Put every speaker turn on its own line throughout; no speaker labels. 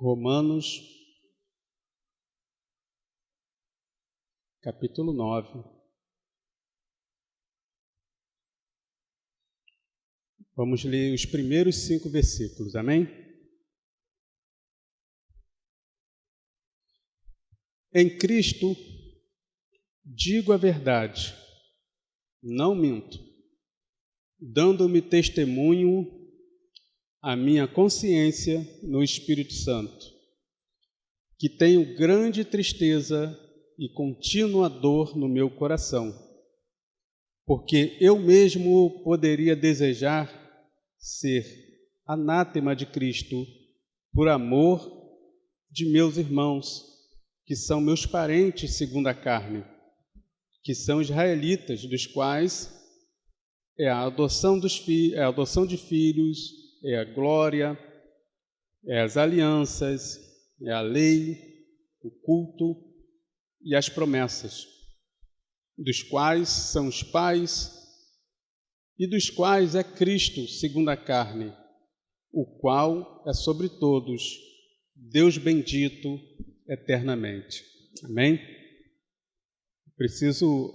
Romanos, capítulo 9. Vamos ler os primeiros 5 versículos, amém? Em Cristo, digo a verdade, não minto, dando-me testemunho a minha consciência no Espírito Santo, que tenho grande tristeza e contínua dor no meu coração, porque eu mesmo poderia desejar ser anátema de Cristo por amor de meus irmãos, que são meus parentes segundo a carne, que são israelitas, dos quais é a adoção de filhos, é a glória, é as alianças, é a lei, o culto e as promessas, dos quais são os pais e dos quais é Cristo segundo a carne, o qual é sobre todos, Deus bendito eternamente. Amém? Preciso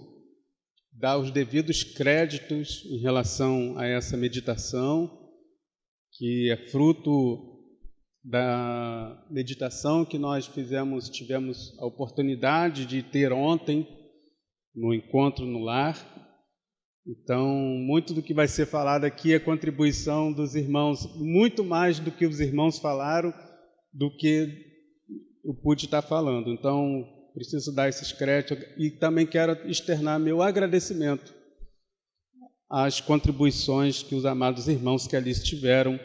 dar os devidos créditos em relação a essa meditação, que é fruto da meditação que nós tivemos a oportunidade de ter ontem no encontro no lar. Então, muito do que vai ser falado aqui é contribuição dos irmãos, muito mais do que os irmãos falaram, do que eu pude estar falando. Então, preciso dar esses créditos e também quero externar meu agradecimento às contribuições que os amados irmãos que ali estiveram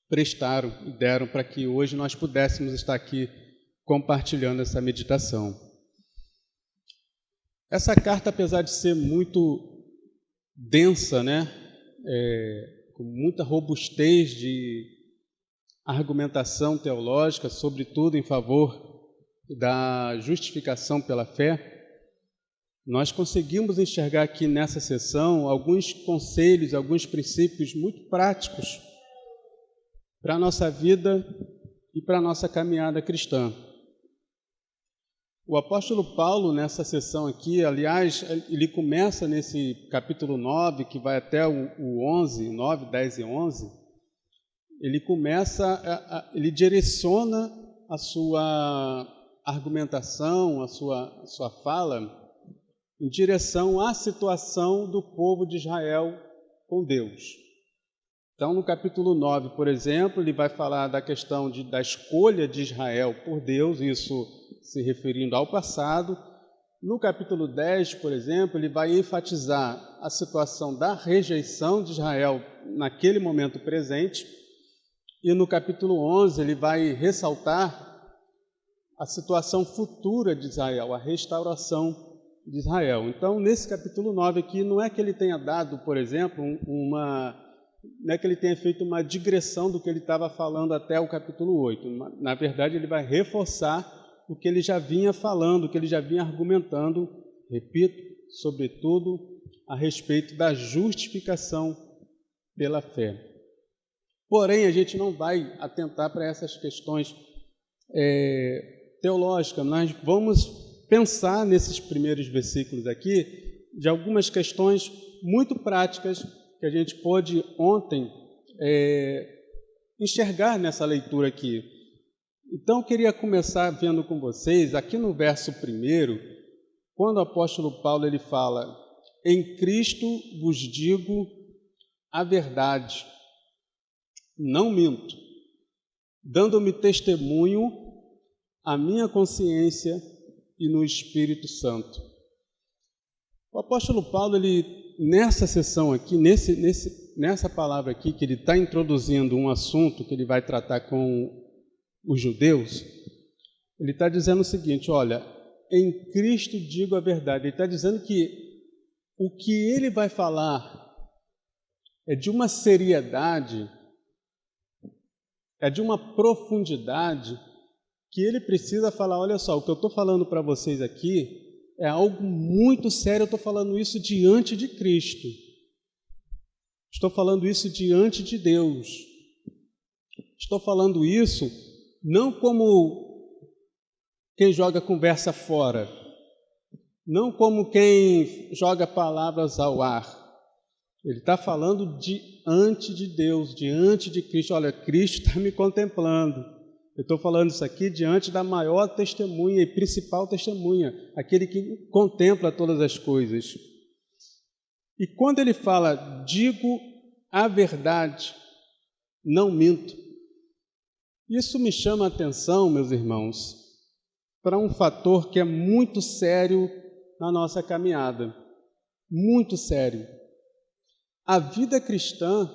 prestaram e deram para que hoje nós pudéssemos estar aqui compartilhando essa meditação. Essa carta, apesar de ser muito densa, com muita robustez de argumentação teológica, sobretudo em favor da justificação pela fé, nós conseguimos enxergar aqui nessa sessão alguns conselhos, alguns princípios muito práticos para a nossa vida e para a nossa caminhada cristã. O apóstolo Paulo, nessa sessão aqui, aliás, ele começa nesse capítulo 9, que vai até o 11, 9, 10 e 11, ele direciona a sua argumentação, a sua fala, em direção à situação do povo de Israel com Deus. Então, no capítulo 9, por exemplo, ele vai falar da questão da escolha de Israel por Deus, isso se referindo ao passado. No capítulo 10, por exemplo, ele vai enfatizar a situação da rejeição de Israel naquele momento presente. E no capítulo 11, ele vai ressaltar a situação futura de Israel, a restauração de Israel. Então, nesse capítulo 9 aqui, não é que ele tenha dado, por exemplo, não é que ele tenha feito uma digressão do que ele estava falando até o capítulo 8. Na verdade, ele vai reforçar o que ele já vinha falando, o que ele já vinha argumentando, repito, sobretudo a respeito da justificação pela fé. Porém, a gente não vai atentar para essas questões teológicas. Nós vamos pensar nesses primeiros versículos aqui de algumas questões muito práticas que a gente pôde ontem enxergar nessa leitura aqui. Então, eu queria começar vendo com vocês, aqui no verso 1, quando o apóstolo Paulo ele fala: em Cristo vos digo a verdade, não minto, dando-me testemunho a minha consciência e no Espírito Santo. O apóstolo Paulo, nessa sessão aqui, nessa palavra aqui, que ele está introduzindo um assunto que ele vai tratar com os judeus, ele está dizendo o seguinte: olha, em Cristo digo a verdade. Ele está dizendo que o que ele vai falar é de uma seriedade, é de uma profundidade, que ele precisa falar: olha só, o que eu estou falando para vocês aqui é algo muito sério, eu estou falando isso diante de Cristo. Estou falando isso diante de Deus. Estou falando isso não como quem joga conversa fora, não como quem joga palavras ao ar. Ele está falando diante de Deus, diante de Cristo. Olha, Cristo está me contemplando. Eu estou falando isso aqui diante da maior testemunha e principal testemunha, aquele que contempla todas as coisas. E quando ele fala, digo a verdade, não minto, isso me chama a atenção, meus irmãos, para um fator que é muito sério na nossa caminhada. Muito sério. A vida cristã,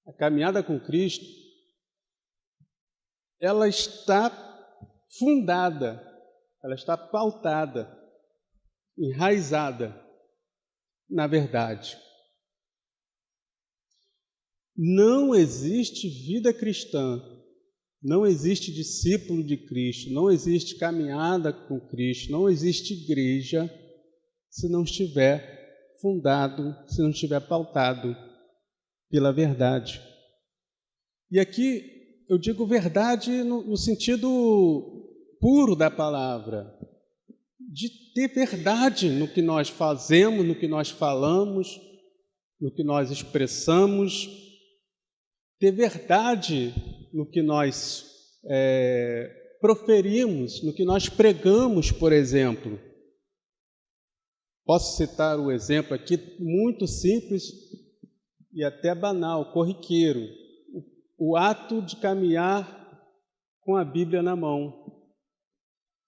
a caminhada com Cristo, ela está fundada, ela está pautada, enraizada na verdade. Não existe vida cristã, não existe discípulo de Cristo, não existe caminhada com Cristo, não existe igreja se não estiver fundado, se não estiver pautado pela verdade. E aqui eu digo verdade no sentido puro da palavra, de ter verdade no que nós fazemos, no que nós falamos, no que nós expressamos, ter verdade no que nós proferimos, no que nós pregamos, por exemplo. Posso citar o exemplo aqui muito simples e até banal, corriqueiro. O ato de caminhar com a Bíblia na mão.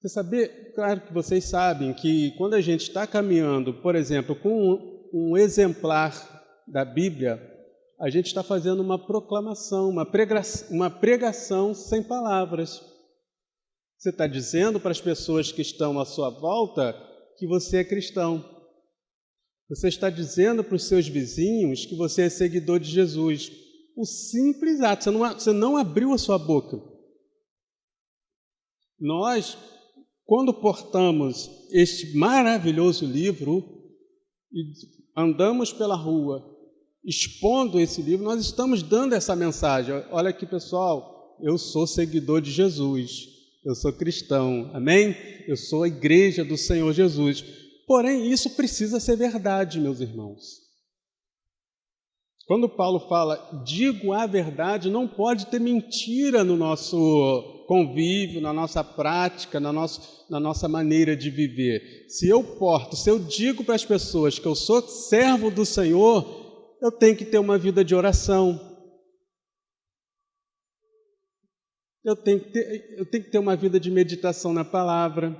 Você sabe, claro que vocês sabem que quando a gente está caminhando, por exemplo, com um exemplar da Bíblia, a gente está fazendo uma proclamação, uma pregação sem palavras. Você está dizendo para as pessoas que estão à sua volta que você é cristão. Você está dizendo para os seus vizinhos que você é seguidor de Jesus. O simples ato, você não abriu a sua boca. Nós, quando portamos este maravilhoso livro e andamos pela rua expondo esse livro, nós estamos dando essa mensagem. Olha aqui, pessoal, eu sou seguidor de Jesus, eu sou cristão, amém? Eu sou a igreja do Senhor Jesus. Porém, isso precisa ser verdade, meus irmãos. Quando Paulo fala, digo a verdade, não pode ter mentira no nosso convívio, na nossa prática, na nossa maneira de viver. Se eu digo para as pessoas que eu sou servo do Senhor, eu tenho que ter uma vida de oração. Eu tenho que ter uma vida de meditação na palavra.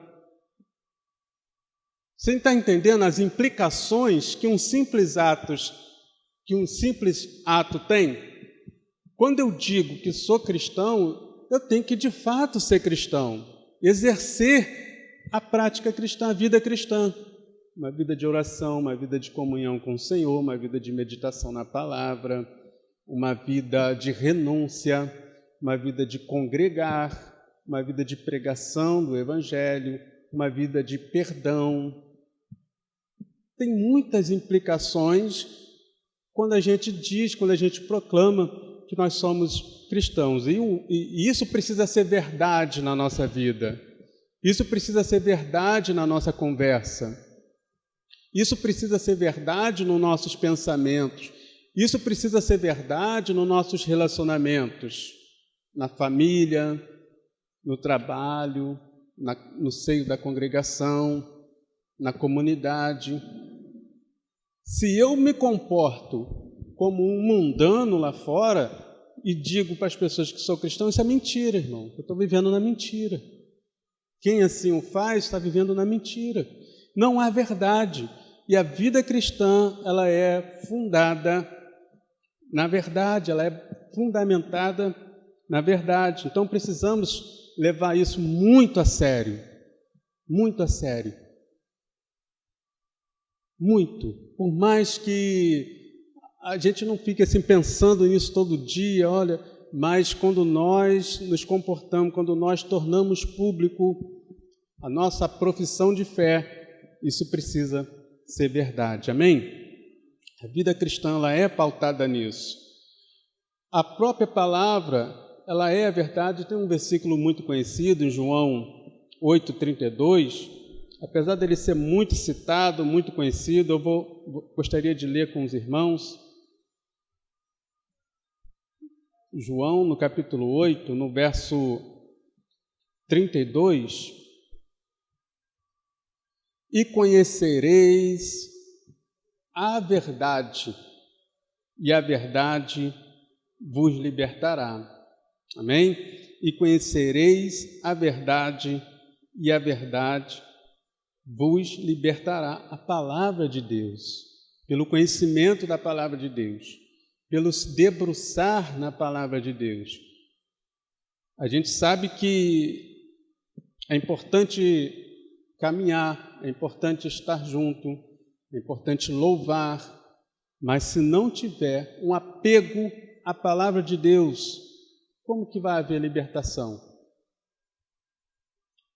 Você está entendendo as implicações que um simples ato tem? Quando eu digo que sou cristão, eu tenho que de fato ser cristão, exercer a prática cristã, a vida cristã, uma vida de oração, uma vida de comunhão com o Senhor, uma vida de meditação na palavra, uma vida de renúncia, uma vida de congregar, uma vida de pregação do Evangelho, uma vida de perdão. Tem muitas implicações quando a gente diz, quando a gente proclama que nós somos cristãos. E isso precisa ser verdade na nossa vida. Isso precisa ser verdade na nossa conversa. Isso precisa ser verdade nos nossos pensamentos. Isso precisa ser verdade nos nossos relacionamentos, na família, no trabalho, no seio da congregação, na comunidade. Se eu me comporto como um mundano lá fora e digo para as pessoas que sou cristão, isso é mentira, irmão. Eu estou vivendo na mentira. Quem assim o faz está vivendo na mentira. Não há verdade. E a vida cristã, ela é fundada na verdade, ela é fundamentada na verdade. Então precisamos levar isso muito a sério. Muito a sério. Muito. Por mais que a gente não fique assim pensando nisso todo dia, olha, mas quando nós nos comportamos, quando nós tornamos público a nossa profissão de fé, isso precisa ser verdade. Amém? A vida cristã ela é pautada nisso. A própria palavra ela é a verdade. Tem um versículo muito conhecido em João 8,32, apesar dele ser muito citado, muito conhecido, eu gostaria de ler com os irmãos. João, no capítulo 8, no verso 32, e conhecereis a verdade, e a verdade vos libertará. Amém? E conhecereis a verdade, e a verdade vos libertará. A palavra de Deus, pelo conhecimento da palavra de Deus, pelo se debruçar na palavra de Deus. A gente sabe que é importante caminhar, é importante estar junto, é importante louvar, mas se não tiver um apego à palavra de Deus, como que vai haver libertação?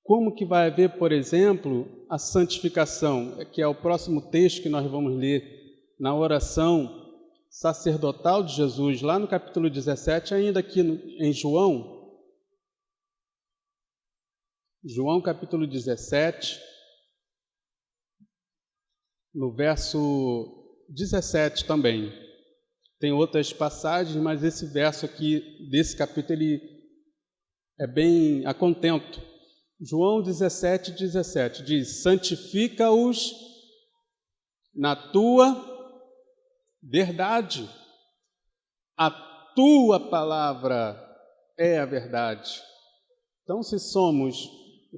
Como que vai haver, por exemplo, a santificação, que é o próximo texto que nós vamos ler na oração sacerdotal de Jesus, lá no capítulo 17, ainda aqui em João capítulo 17, no verso 17 também. Tem outras passagens, mas esse verso aqui, desse capítulo, ele é bem a contento. João 17, 17 diz: santifica-os na tua verdade. A tua palavra é a verdade. Então, se somos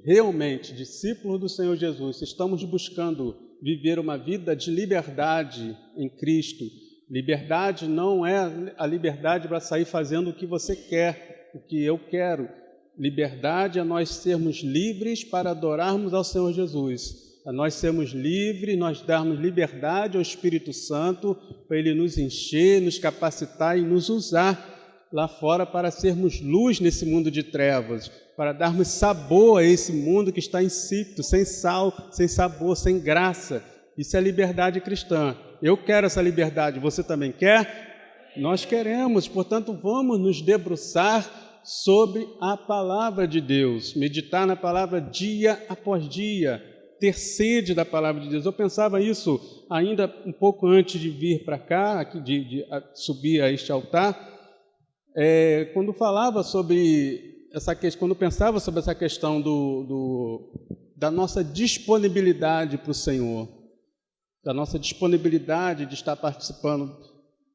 realmente discípulos do Senhor Jesus, se estamos buscando viver uma vida de liberdade em Cristo, liberdade não é a liberdade para sair fazendo o que você quer, o que eu quero. Liberdade é nós sermos livres para adorarmos ao Senhor Jesus. A nós sermos livres, nós darmos liberdade ao Espírito Santo para Ele nos encher, nos capacitar e nos usar lá fora para sermos luz nesse mundo de trevas, para darmos sabor a esse mundo que está insípido, sem sal, sem sabor, sem graça. Isso é liberdade cristã. Eu quero essa liberdade, você também quer? Nós queremos, portanto, vamos nos debruçar sobre a palavra de Deus, meditar na palavra dia após dia, ter sede da palavra de Deus. Eu pensava isso ainda um pouco antes de vir para cá, de subir a este altar, quando falava sobre essa questão, quando pensava sobre essa questão da nossa disponibilidade para o Senhor, da nossa disponibilidade de estar participando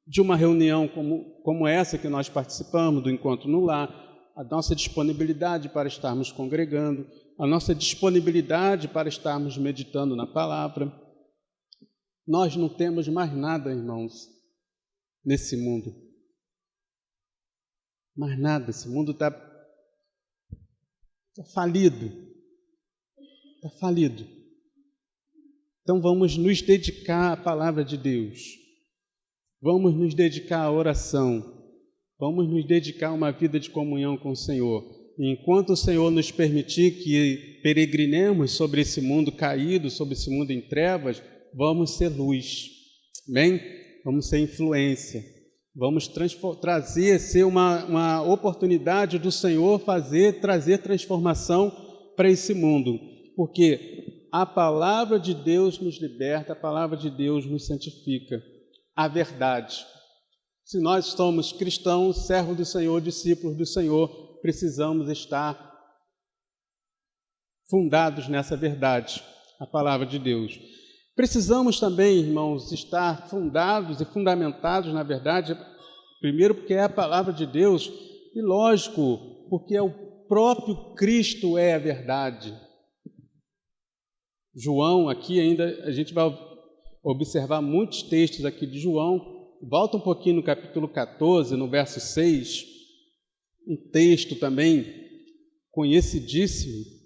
de uma reunião como essa que nós participamos, do Encontro no Lar, a nossa disponibilidade para estarmos congregando, a nossa disponibilidade para estarmos meditando na palavra. Nós não temos mais nada, irmãos, nesse mundo. Mais nada, esse mundo está falido. Está falido. Então vamos nos dedicar à palavra de Deus. Vamos nos dedicar à oração. Vamos nos dedicar a uma vida de comunhão com o Senhor. E enquanto o Senhor nos permitir que peregrinemos sobre esse mundo caído, sobre esse mundo em trevas, vamos ser luz. Amém? Vamos ser influência. Vamos ser uma oportunidade do Senhor trazer transformação para esse mundo. Porque a palavra de Deus nos liberta, a palavra de Deus nos santifica. A verdade. Se nós somos cristãos, servos do Senhor, discípulos do Senhor, precisamos estar fundados nessa verdade, a palavra de Deus. Precisamos também, irmãos, estar fundados e fundamentados na verdade, primeiro porque é a palavra de Deus, e lógico, porque o próprio Cristo é a verdade. João, aqui ainda, a gente vai observar muitos textos aqui de João. Volta um pouquinho no capítulo 14, no verso 6, um texto também conhecidíssimo.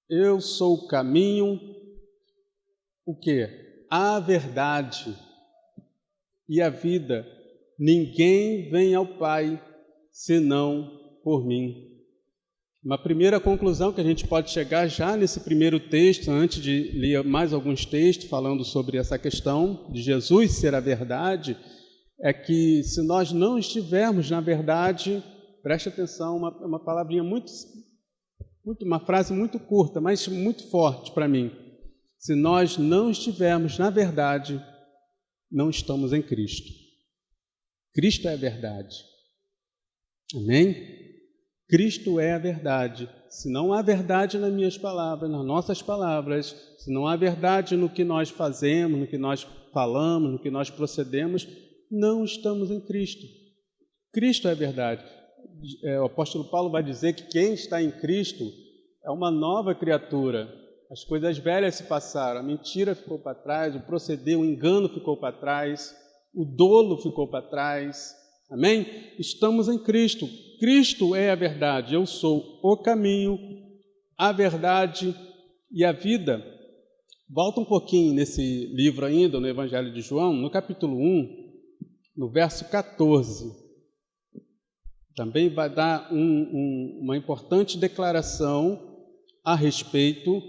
Eu sou o caminho, o quê? A verdade e a vida. Ninguém vem ao Pai senão por mim. Uma primeira conclusão que a gente pode chegar já nesse primeiro texto, antes de ler mais alguns textos falando sobre essa questão de Jesus ser a verdade, é que se nós não estivermos na verdade, preste atenção, uma palavrinha uma frase muito curta, mas muito forte para mim. Se nós não estivermos na verdade, não estamos em Cristo. Cristo é a verdade. Amém? Cristo é a verdade. Se não há verdade nas minhas palavras, nas nossas palavras, se não há verdade no que nós fazemos, no que nós falamos, no que nós procedemos, não estamos em Cristo. Cristo é a verdade. O apóstolo Paulo vai dizer que quem está em Cristo é uma nova criatura. As coisas velhas se passaram, a mentira ficou para trás, o proceder, o engano ficou para trás, o dolo ficou para trás. Amém? Estamos em Cristo. Cristo é a verdade. Eu sou o caminho, a verdade e a vida. Volta um pouquinho nesse livro ainda, no Evangelho de João, no capítulo 1, no verso 14. Também vai dar uma importante declaração a respeito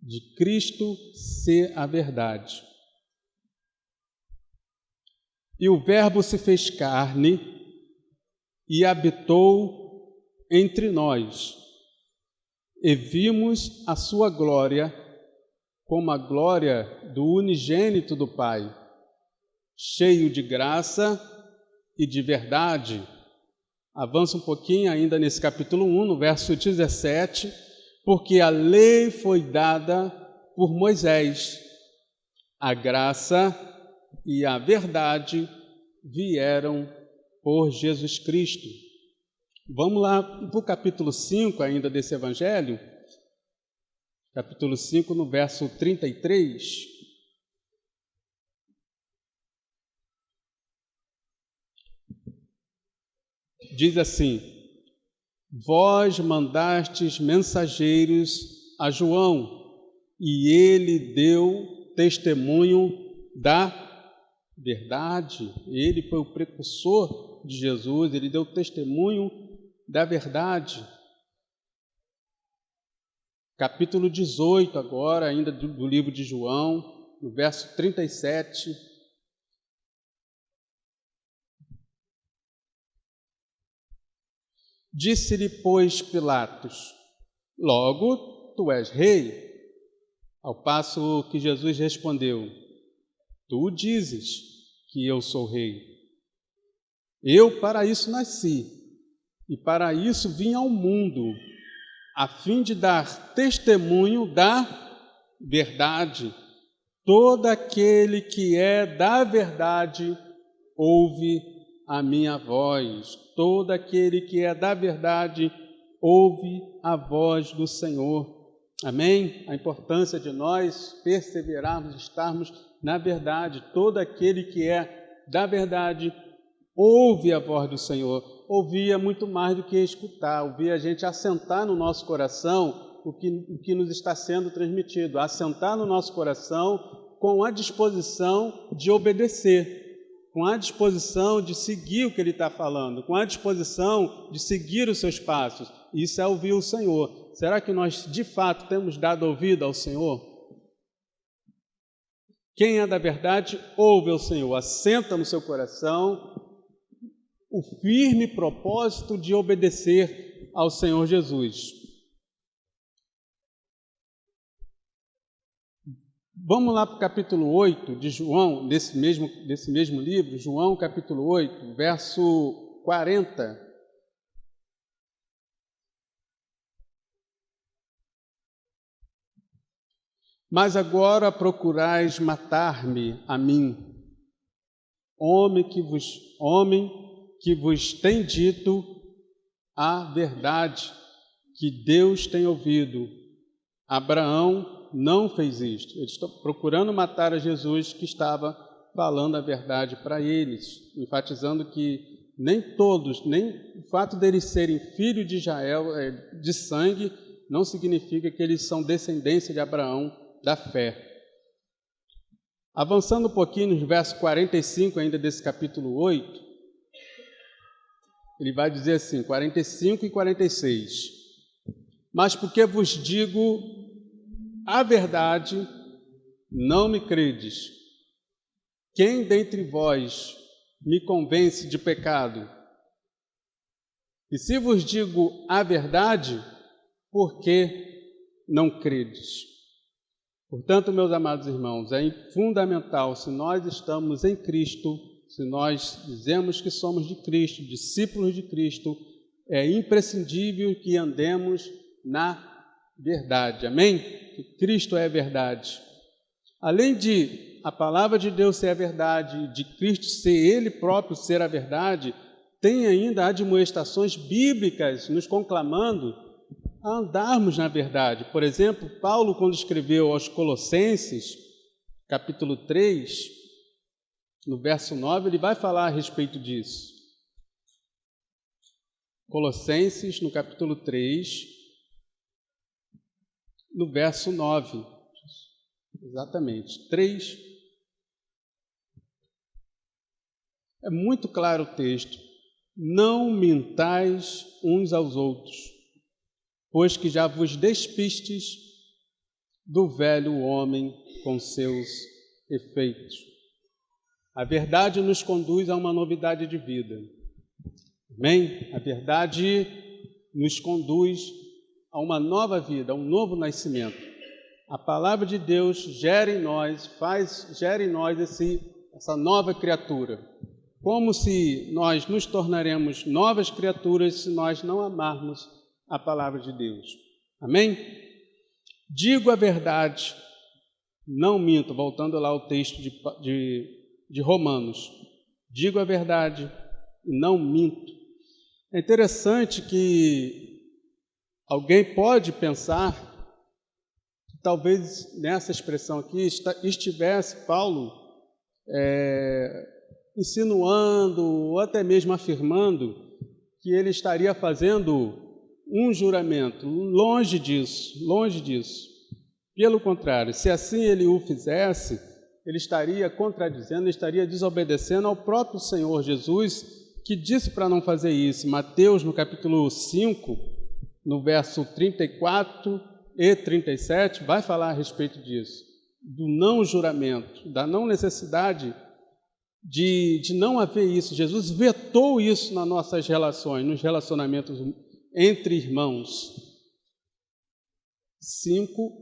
de Cristo ser a verdade. E o Verbo se fez carne e habitou entre nós, e vimos a sua glória como a glória do unigênito do Pai, cheio de graça e de verdade. Avança um pouquinho ainda nesse capítulo 1, no verso 17, porque a lei foi dada por Moisés, a graça e a verdade vieram por Jesus Cristo. Vamos lá para o capítulo 5 ainda desse Evangelho, capítulo 5, no verso 33. Diz assim: vós mandastes mensageiros a João, e ele deu testemunho da verdade. Ele foi o precursor de Jesus, ele deu testemunho da verdade. Capítulo 18 agora, ainda do livro de João, no verso 37. Disse-lhe, pois, Pilatos: logo tu és rei? Ao passo que Jesus respondeu: tu dizes que eu sou rei. Eu para isso nasci, e para isso vim ao mundo, a fim de dar testemunho da verdade. Todo aquele que é da verdade ouve a minha voz. Todo aquele que é da verdade ouve a voz do Senhor. Amém? A importância de nós perseverarmos, estarmos na verdade. Todo aquele que é da verdade ouve a voz do Senhor. Ouvir é muito mais do que escutar. Ouvir a gente assentar no nosso coração o que nos está sendo transmitido. Assentar no nosso coração com a disposição de obedecer, com a disposição de seguir o que Ele está falando, com a disposição de seguir os seus passos. Isso é ouvir o Senhor. Será que nós, de fato, temos dado ouvido ao Senhor? Quem é da verdade, ouve ao Senhor. Assenta no seu coração o firme propósito de obedecer ao Senhor Jesus. Vamos lá para o capítulo 8 de João, desse mesmo livro, João capítulo 8, verso 40. Mas agora procurais matar-me a mim, homem que vos tem dito a verdade, que Deus tem ouvido. Abraão não fez isto. Eles estão procurando matar a Jesus, que estava falando a verdade para eles, enfatizando que nem o fato deles serem filhos de Israel, de sangue, não significa que eles são descendência de Abraão, da fé. Avançando um pouquinho no verso 45 ainda desse capítulo 8, Ele vai dizer assim, 45 e 46. Mas porque vos digo a verdade, não me credes. Quem dentre vós me convence de pecado? E se vos digo a verdade, por que não credes? Portanto, meus amados irmãos, é fundamental, se nós estamos em Cristo, se nós dizemos que somos de Cristo, discípulos de Cristo, é imprescindível que andemos na verdade. Amém? Que Cristo é a verdade. Além de a palavra de Deus ser a verdade, de Cristo ser Ele próprio ser a verdade, tem ainda admoestações bíblicas nos conclamando a andarmos na verdade. Por exemplo, Paulo, quando escreveu aos Colossenses, capítulo 3, no verso 9, ele vai falar a respeito disso. Colossenses, no capítulo 3, no verso 9. Exatamente, 3. É muito claro o texto. Não mintais uns aos outros, pois que já vos despistes do velho homem com seus efeitos. A verdade nos conduz a uma novidade de vida. Amém? A verdade nos conduz a uma nova vida, a um novo nascimento. A palavra de Deus gera em nós, gera em nós essa nova criatura. Como se nós nos tornaremos novas criaturas se nós não amarmos a palavra de Deus. Amém? Digo a verdade, não minto. Voltando lá ao texto de Romanos. Digo a verdade, não minto. É interessante que alguém pode pensar que talvez nessa expressão aqui estivesse Paulo insinuando ou até mesmo afirmando que ele estaria fazendo um juramento. Longe disso, longe disso. Pelo contrário, se assim ele o fizesse, ele estaria contradizendo, estaria desobedecendo ao próprio Senhor Jesus, que disse para não fazer isso. Mateus, no capítulo 5, no verso 34 e 37, vai falar a respeito disso, do não juramento, da não necessidade de não haver isso. Jesus vetou isso nas nossas relações, nos relacionamentos entre irmãos. 5,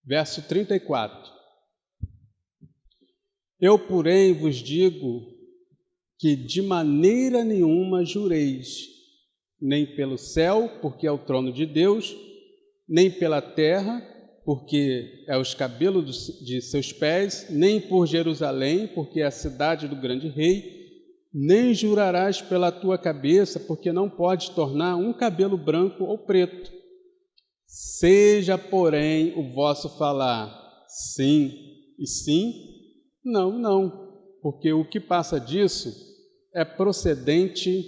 verso 34. Eu, porém, vos digo que de maneira nenhuma jureis, nem pelo céu, porque é o trono de Deus, nem pela terra, porque é os cabelos de seus pés, nem por Jerusalém, porque é a cidade do grande rei, nem jurarás pela tua cabeça, porque não podes tornar um cabelo branco ou preto. Seja, porém, o vosso falar sim e sim, não, não, porque o que passa disso é procedente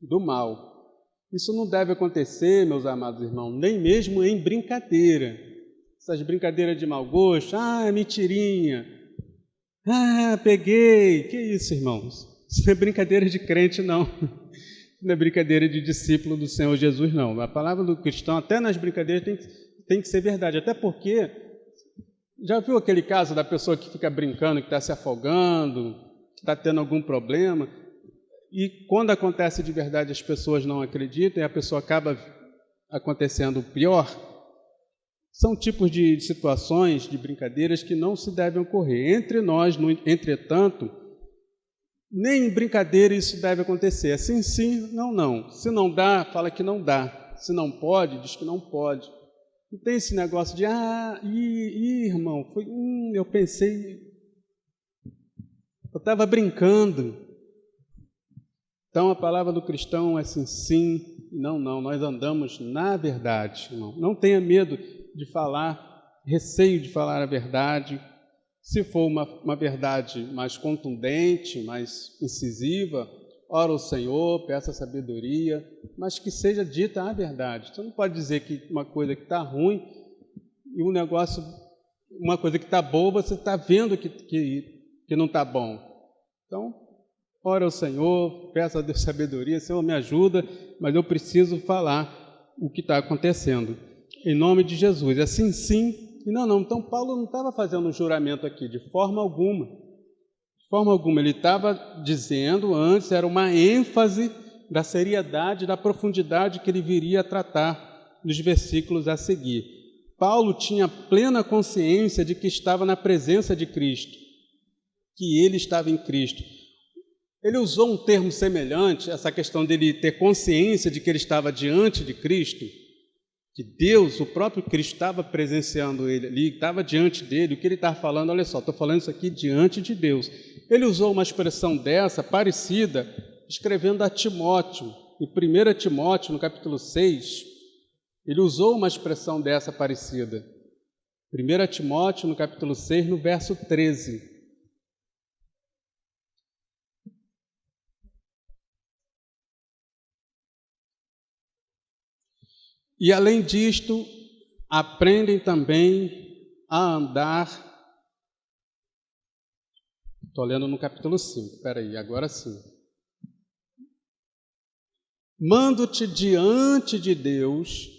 do mal. Isso não deve acontecer, meus amados irmãos, nem mesmo em brincadeira. Essas brincadeiras de mau gosto, mentirinha, peguei, que isso, irmãos? Isso não é brincadeira de crente, não. Não é brincadeira de discípulo do Senhor Jesus, não. A palavra do cristão, até nas brincadeiras, tem que ser verdade. Até porque, já viu aquele caso da pessoa que fica brincando, que está se afogando, que está tendo algum problema, e quando acontece de verdade as pessoas não acreditam e a pessoa acaba acontecendo o pior? São tipos de situações, de brincadeiras que não se devem ocorrer. Entre nós, entretanto, nem em brincadeira isso deve acontecer. Assim sim, não, não. Se não dá, fala que não dá. Se não pode, diz que não pode. Não tem esse negócio de, irmão, eu pensei, eu estava brincando. Então a palavra do cristão é assim, sim, não, não. Nós andamos na verdade, irmão. Não tenha medo de falar, receio de falar a verdade. Se for uma verdade mais contundente, mais incisiva, ora ao Senhor, peça sabedoria, mas que seja dita a verdade. Você não pode dizer que uma coisa que está ruim e uma coisa que está boa, você está vendo que que não está bom? Então, ora ao Senhor, peça a Deus sabedoria, Senhor, me ajuda, mas eu preciso falar o que está acontecendo. Em nome de Jesus. Assim sim, e não. Então, Paulo não estava fazendo um juramento aqui, de forma alguma. De forma alguma. Ele estava dizendo antes, era uma ênfase da seriedade, da profundidade que ele viria a tratar nos versículos a seguir. Paulo tinha plena consciência de que estava na presença de Cristo, que ele estava em Cristo. Ele usou um termo semelhante, essa questão dele ter consciência de que ele estava diante de Cristo, que Deus, o próprio Cristo, estava presenciando ele ali, estava diante dele. O que ele estava falando, olha só, estou falando isso aqui diante de Deus. Ele usou uma expressão dessa, parecida, escrevendo a Timóteo, em 1 Timóteo, no capítulo 6, ele usou uma expressão dessa parecida. 1 Timóteo, no capítulo 6, no verso 13. E além disto, aprendem também a andar. Estou lendo no capítulo 5, espera aí, agora sim. Mando-te diante de Deus,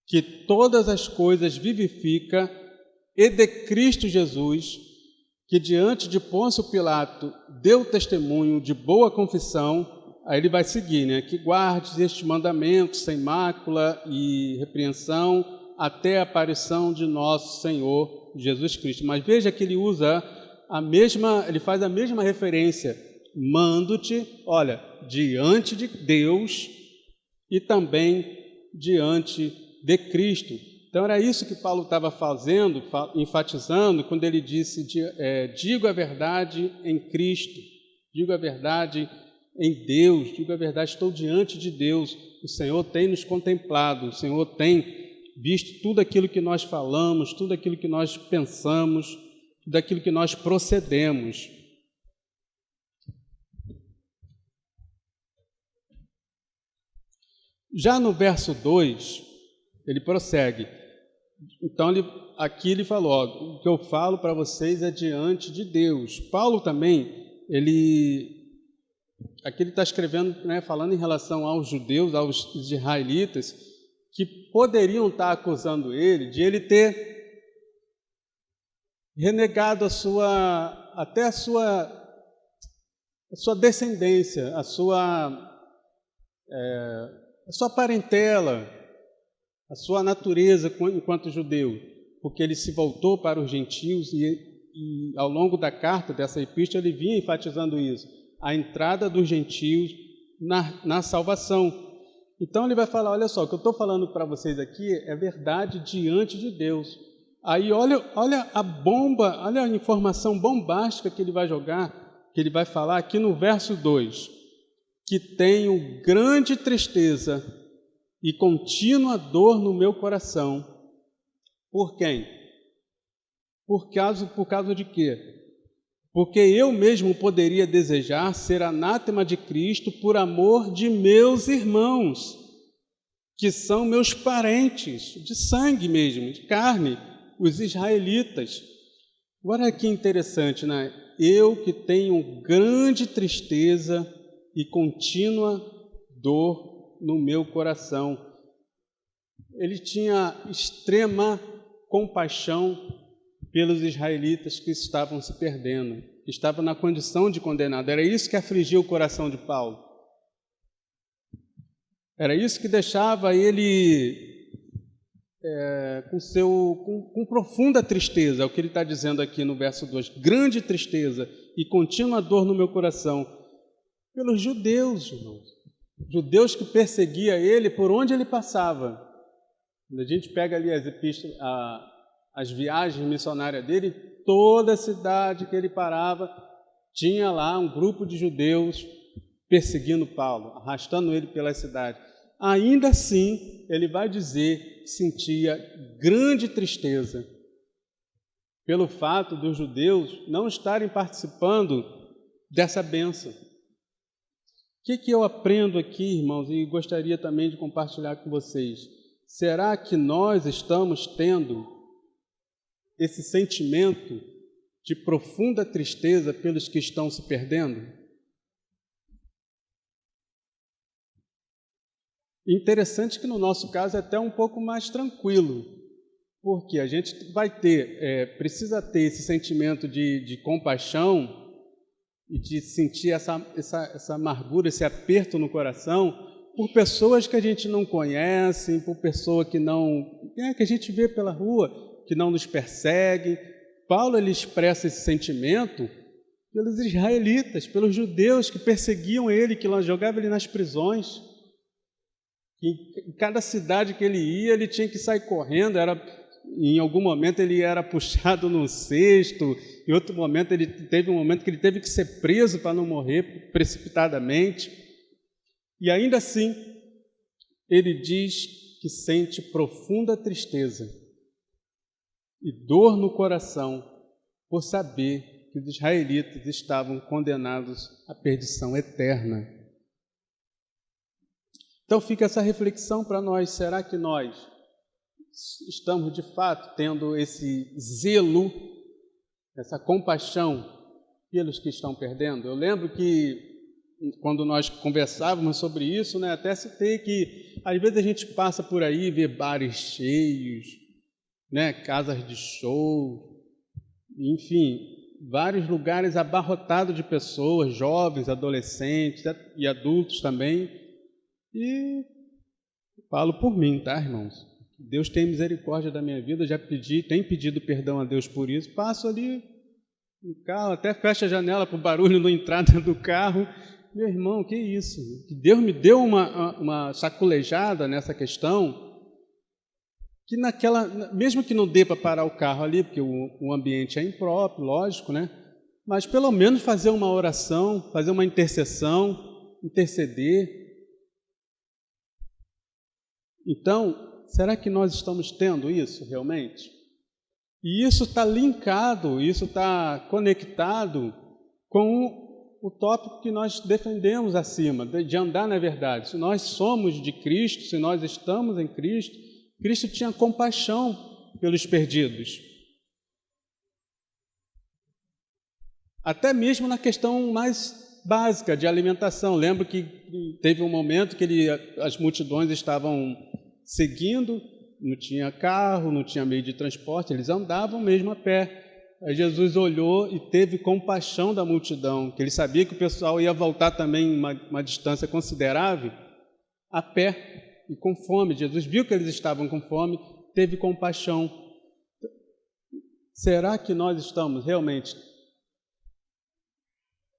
que todas as coisas vivifica, e de Cristo Jesus, que diante de Pôncio Pilato deu testemunho de boa confissão. Aí ele vai seguir, né? Que guardes este mandamento sem mácula e repreensão até a aparição de nosso Senhor Jesus Cristo. Mas veja que ele usa ele faz a mesma referência. Mando-te, olha, diante de Deus e também diante de Cristo. Então era isso que Paulo estava fazendo, enfatizando, quando ele disse, digo a verdade em Cristo, digo a verdade em Deus, digo a verdade, estou diante de Deus, o Senhor tem nos contemplado, o Senhor tem visto tudo aquilo que nós falamos, tudo aquilo que nós pensamos, tudo aquilo que nós procedemos. Já no verso 2, ele prossegue. Então, aqui ele falou, ó, o que eu falo para vocês é diante de Deus. Paulo também, aqui ele está escrevendo, né, falando em relação aos judeus, aos israelitas, que poderiam estar acusando ele de ele ter renegado a sua descendência, a sua parentela, a sua natureza enquanto judeu, porque ele se voltou para os gentios e ao longo da carta dessa epístola ele vinha enfatizando isso, a entrada dos gentios na salvação. Então ele vai falar, olha só, o que eu estou falando para vocês aqui é verdade diante de Deus. Aí olha a bomba, olha a informação bombástica que ele vai jogar, que ele vai falar aqui no verso 2, que tenho grande tristeza e contínua dor no meu coração. Por quem? Por causa de quê? Porque eu mesmo poderia desejar ser anátema de Cristo por amor de meus irmãos, que são meus parentes, de sangue mesmo, de carne, os israelitas. Agora que interessante, né? Eu que tenho grande tristeza e contínua dor no meu coração. Ele tinha extrema compaixão pelos israelitas que estavam se perdendo, que estavam na condição de condenado. Era isso que afligia o coração de Paulo. Era isso que deixava ele com profunda tristeza, é o que ele está dizendo aqui no verso 2, grande tristeza e contínua dor no meu coração, pelos judeus, irmãos. Judeus que perseguiam ele por onde ele passava. Quando a gente pega ali as viagens missionárias dele, toda a cidade que ele parava, tinha lá um grupo de judeus perseguindo Paulo, arrastando ele pela cidade. Ainda assim, ele vai dizer que sentia grande tristeza pelo fato dos judeus não estarem participando dessa bênção. O que eu aprendo aqui, irmãos, e gostaria também de compartilhar com vocês? Será que nós estamos tendo esse sentimento de profunda tristeza pelos que estão se perdendo? Interessante que no nosso caso é até um pouco mais tranquilo, porque a gente vai ter, precisa ter esse sentimento de compaixão e de sentir essa amargura, esse aperto no coração por pessoas que a gente não conhece, por pessoas que a gente vê pela rua, que não nos perseguem. Paulo ele expressa esse sentimento pelos israelitas, pelos judeus que perseguiam ele, que jogavam ele nas prisões. Em cada cidade que ele ia, ele tinha que sair correndo, em algum momento ele era puxado no cesto, em outro momento teve um momento que ele teve que ser preso para não morrer precipitadamente. E ainda assim, ele diz que sente profunda tristeza e dor no coração por saber que os israelitas estavam condenados à perdição eterna. Então fica essa reflexão para nós: será que nós estamos de fato tendo esse zelo, essa compaixão pelos que estão perdendo? Eu lembro que quando nós conversávamos sobre isso, até citei que às vezes a gente passa por aí e vê bares cheios, casas de show, enfim, vários lugares abarrotados de pessoas, jovens, adolescentes e adultos também. E falo por mim, tá, irmãos? Deus tem misericórdia da minha vida, tenho pedido perdão a Deus por isso. Passo ali no carro, até fecho a janela para o barulho não entrar dentro do carro. Meu irmão, que isso? Que Deus me deu uma saculejada nessa questão, que mesmo que não dê para parar o carro ali, porque o ambiente é impróprio, lógico, mas pelo menos fazer uma oração, fazer uma intercessão, interceder. Então, será que nós estamos tendo isso realmente? E isso está linkado, isso está conectado com o tópico que nós defendemos acima, de andar na verdade. Se nós somos de Cristo, se nós estamos em Cristo, Cristo tinha compaixão pelos perdidos. Até mesmo na questão mais básica de alimentação. Lembro que teve um momento que as multidões estavam seguindo, não tinha carro, não tinha meio de transporte, eles andavam mesmo a pé. Aí Jesus olhou e teve compaixão da multidão, que ele sabia que o pessoal ia voltar também uma distância considerável, a pé e com fome. Jesus viu que eles estavam com fome, teve compaixão. Será que nós estamos realmente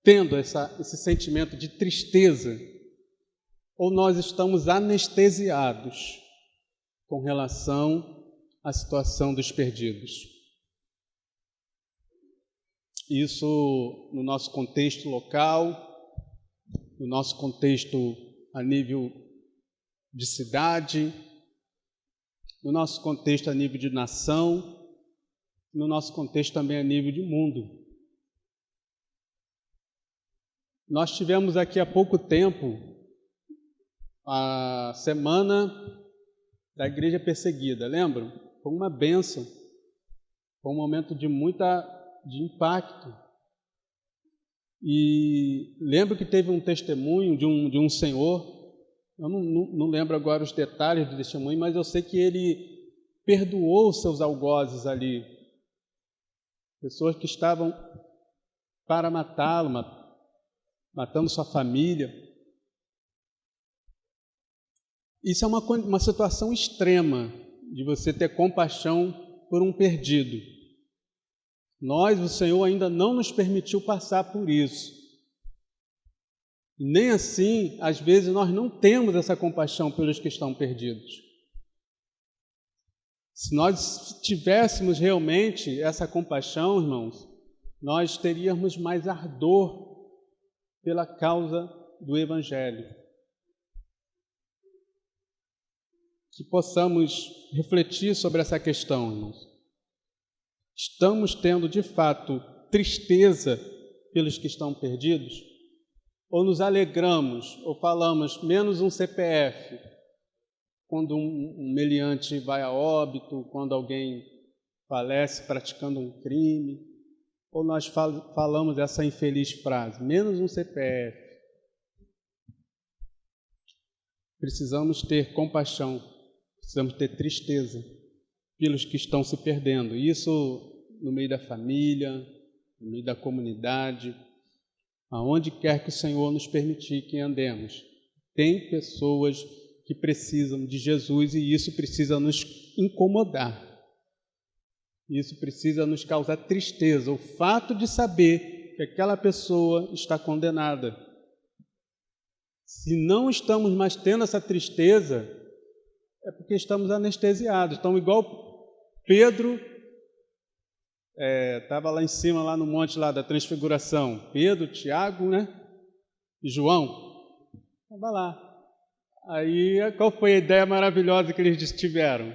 tendo esse sentimento de tristeza? Ou nós estamos anestesiados com relação à situação dos perdidos? Isso no nosso contexto local, no nosso contexto a nível de cidade, no nosso contexto a nível de nação, no nosso contexto também a nível de mundo. Nós tivemos aqui há pouco tempo a semana da igreja perseguida, lembram? Foi uma bênção, foi um momento de impacto. E lembro que teve um testemunho de um senhor, eu não lembro agora os detalhes do testemunho, mas eu sei que ele perdoou os seus algozes ali, pessoas que estavam para matá-lo, matando sua família. Isso é uma situação extrema, de você ter compaixão por um perdido. O Senhor ainda não nos permitiu passar por isso. Nem assim, às vezes, nós não temos essa compaixão pelos que estão perdidos. Se nós tivéssemos realmente essa compaixão, irmãos, nós teríamos mais ardor pela causa do Evangelho. Que possamos refletir sobre essa questão, irmãos. Estamos tendo, de fato, tristeza pelos que estão perdidos? Ou nos alegramos, ou falamos menos um CPF, quando um meliante vai a óbito, quando alguém falece praticando um crime? Ou nós falamos essa infeliz frase, menos um CPF. Precisamos ter compaixão, precisamos ter tristeza pelos que estão se perdendo. Isso no meio da família, no meio da comunidade, aonde quer que o Senhor nos permitir que andemos. Tem pessoas que precisam de Jesus e isso precisa nos incomodar. Isso precisa nos causar tristeza, o fato de saber que aquela pessoa está condenada. Se não estamos mais tendo essa tristeza, é porque estamos anestesiados. Então, igual Pedro estava lá em cima, lá no monte lá da Transfiguração. Pedro, Tiago, e João. Estava lá. Aí, qual foi a ideia maravilhosa que eles tiveram?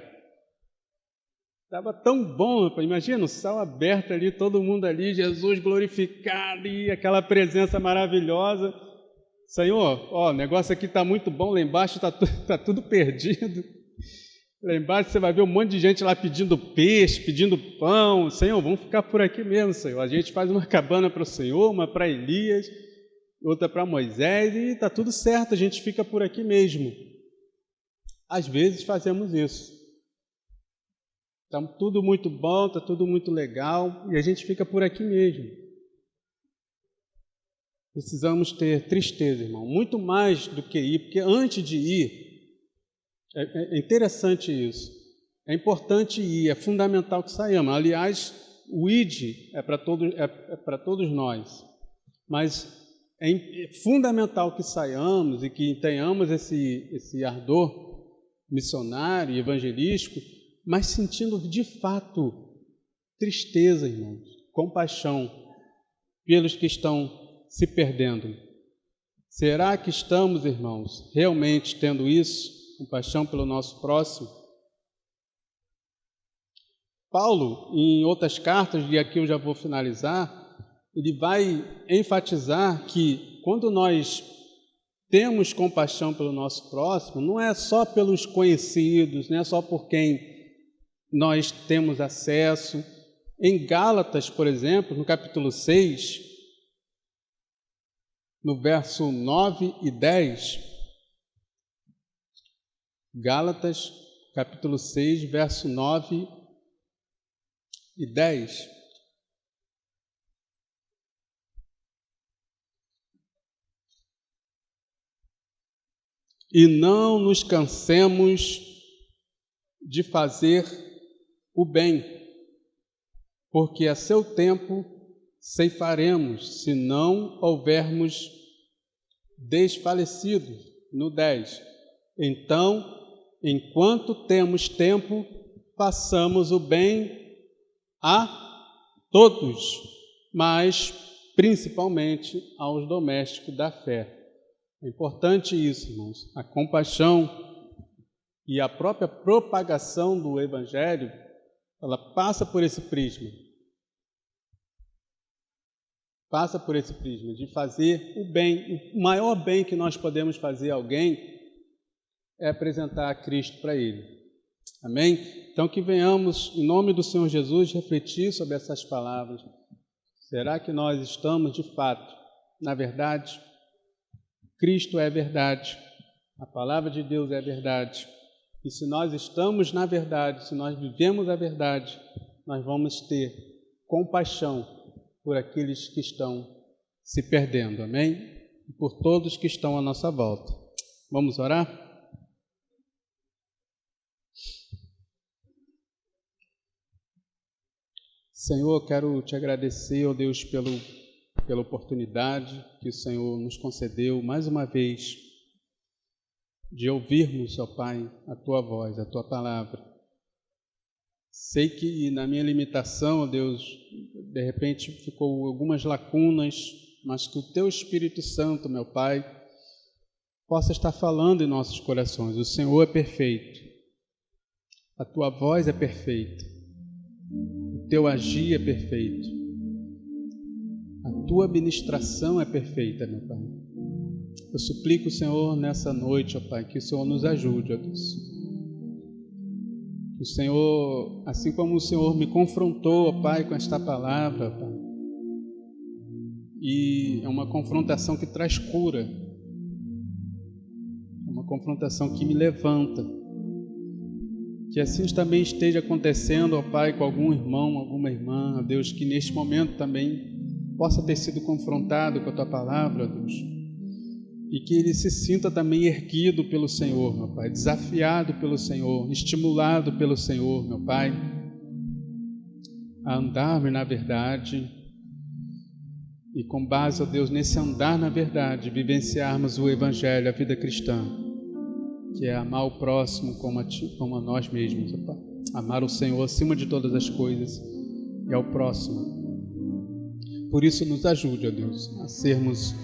Estava tão bom, imagina o céu aberto ali, todo mundo ali, Jesus glorificado e aquela presença maravilhosa. Senhor, o negócio aqui está muito bom, lá embaixo está tudo perdido. Lá embaixo você vai ver um monte de gente lá pedindo peixe, pedindo pão. Senhor, vamos ficar por aqui mesmo, Senhor. A gente faz uma cabana para o Senhor, uma para Elias, outra para Moisés e está tudo certo, a gente fica por aqui mesmo. Às vezes fazemos isso. Está tudo muito bom, está tudo muito legal e a gente fica por aqui mesmo. Precisamos ter tristeza, irmão, muito mais do que ir, porque antes de ir, é interessante isso, é importante ir, é fundamental que saiamos. Aliás, o ID é para todos nós, mas é fundamental que saiamos e que tenhamos esse ardor missionário e evangelístico, mas sentindo de fato tristeza, irmãos, compaixão pelos que estão se perdendo. Será que estamos, irmãos, realmente tendo isso, compaixão pelo nosso próximo? Paulo, em outras cartas, e aqui eu já vou finalizar, ele vai enfatizar que quando nós temos compaixão pelo nosso próximo, não é só pelos conhecidos, não é só por quem nós temos acesso. Em Gálatas, por exemplo, no capítulo 6, no verso 9 e 10, Gálatas, capítulo 6, verso 9 e 10. E não nos cansemos de fazer o bem, porque a seu tempo ceifaremos, se não houvermos desfalecido. No 10. Então, enquanto temos tempo, façamos o bem a todos, mas principalmente aos domésticos da fé. É importante isso, irmãos. A compaixão e a própria propagação do Evangelho, ela passa por esse prisma. Passa por esse prisma de fazer o bem. O maior bem que nós podemos fazer a alguém é apresentar a Cristo para ele. Amém? Então que venhamos, em nome do Senhor Jesus, refletir sobre essas palavras. Será que nós estamos de fato, na verdade? Cristo é verdade, a palavra de Deus é verdade. E se nós estamos na verdade, se nós vivemos a verdade, nós vamos ter compaixão por aqueles que estão se perdendo, amém? E por todos que estão à nossa volta. Vamos orar? Senhor, quero te agradecer, ó Deus, pela oportunidade que o Senhor nos concedeu mais uma vez de ouvirmos, ó Pai, a Tua voz, a Tua palavra. Sei que na minha limitação, ó Deus, de repente ficou algumas lacunas, mas que o Teu Espírito Santo, meu Pai, possa estar falando em nossos corações. O Senhor é perfeito, a Tua voz é perfeita, o Teu agir é perfeito, a Tua ministração é perfeita, meu Pai. Eu suplico, Senhor, nessa noite, ó Pai, que o Senhor nos ajude, ó Deus. Que o Senhor, assim como o Senhor me confrontou, ó Pai, com esta palavra, ó Pai, e é uma confrontação que traz cura, é uma confrontação que me levanta. Que assim também esteja acontecendo, ó Pai, com algum irmão, alguma irmã, ó Deus, que neste momento também possa ter sido confrontado com a Tua palavra, ó Deus, e que ele se sinta também erguido pelo Senhor, meu Pai, desafiado pelo Senhor, estimulado pelo Senhor, meu Pai, a andar na verdade e com base, ó Deus, nesse andar na verdade, vivenciarmos o Evangelho, a vida cristã, que é amar o próximo como a nós mesmos, ó Pai. Amar o Senhor acima de todas as coisas e ao próximo. Por isso nos ajude, ó Deus, a sermos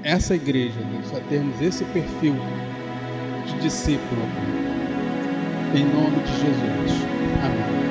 essa igreja, ó Deus, a termos esse perfil de discípulo, ó Pai. Em nome de Jesus. Amém.